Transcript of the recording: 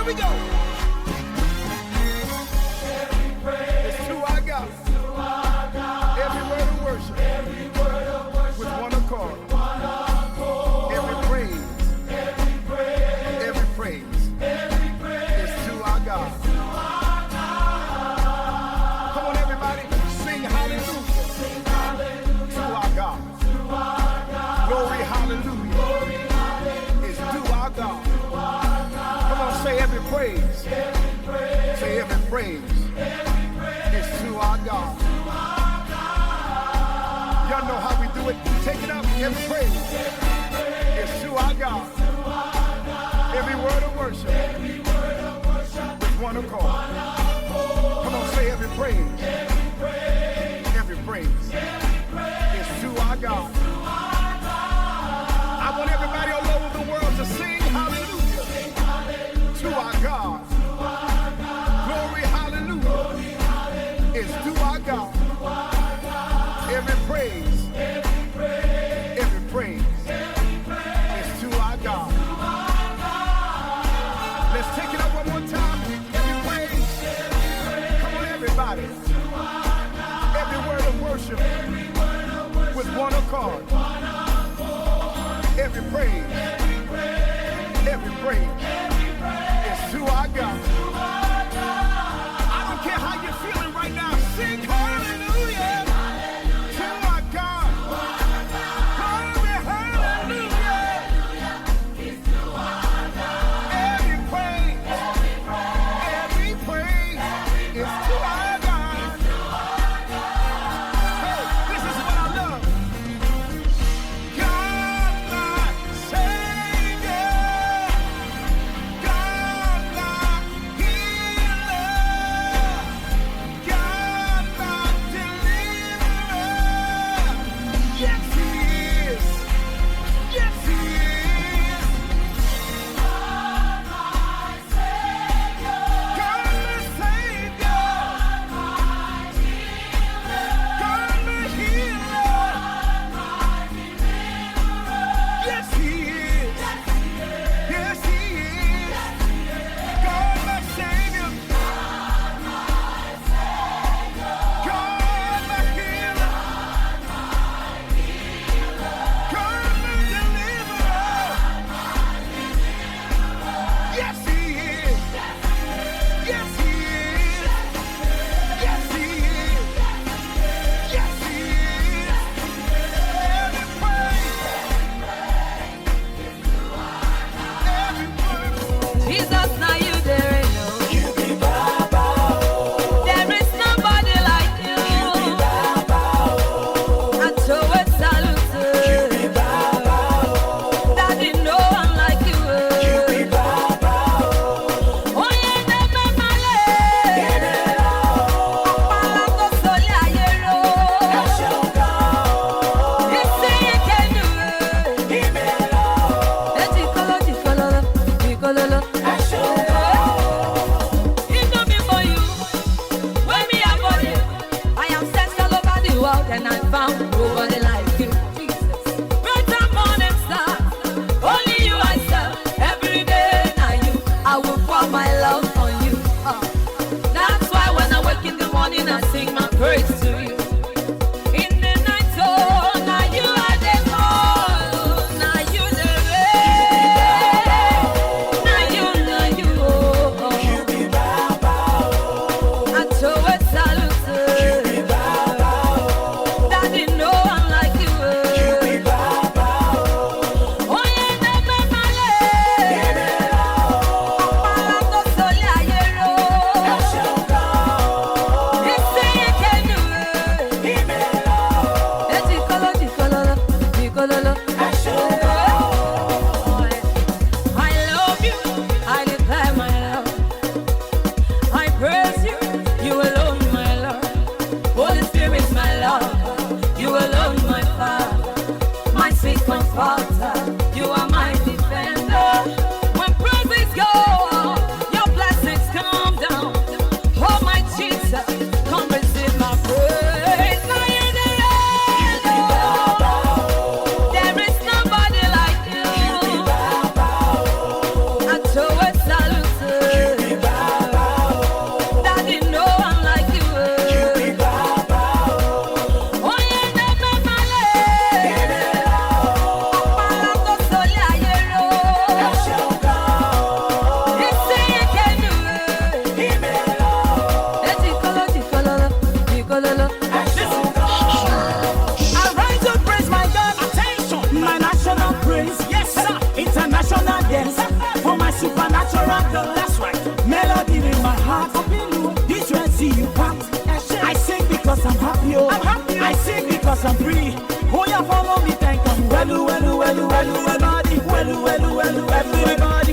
we go. It's to our God. Every word of worship. With one accord. Every praise. Every praise. Is to our God. Come on, everybody. Sing hallelujah. To our God. Glory, hallelujah. Is to our God. Come on, say every praise. Say every praise. Is to our God. Y'all know how we do it. Take it up. Every praise is to our God. Every word of worship with one accord. Come on, say every praise. Every praise is to our God. I want everybody all over the world to sing hallelujah to our God. Glory, hallelujah is to our God. Every praise, every praise is to our God. Let's take it up one more time. Every praise, come on everybody. Every word of worship with one accord. Every praise is to our God. I don't care how you're feeling right now. Sing hallelujah to our God. Glory, hallelujah. Every praise is to our God. Hey, this is what I love. God, my Savior. God, my healer. God, my deliverer. Yes, He is. Yes, He is. God, my Savior. God, my Savior. God, my healer. Yes, He is. Yes, He is. God, my Savior. God, my healer. God, my deliverer. Yes, He is. Yes, He is. Yes, He is. Yes, He is. Every praise. Every word. Jesus, now you there ain't no. There is nobody like you. And so it's salute. Daddy, no one like you. Oh, yeah, never male. Apala to soli ayero. You say you can do it. Eti kolo, ti kololo, ti kololo. cause I'm free. Oh yeah, follow me, thank 'em. Welu, welu, welu, welu, everybody. Welu, welu, welu, everybody.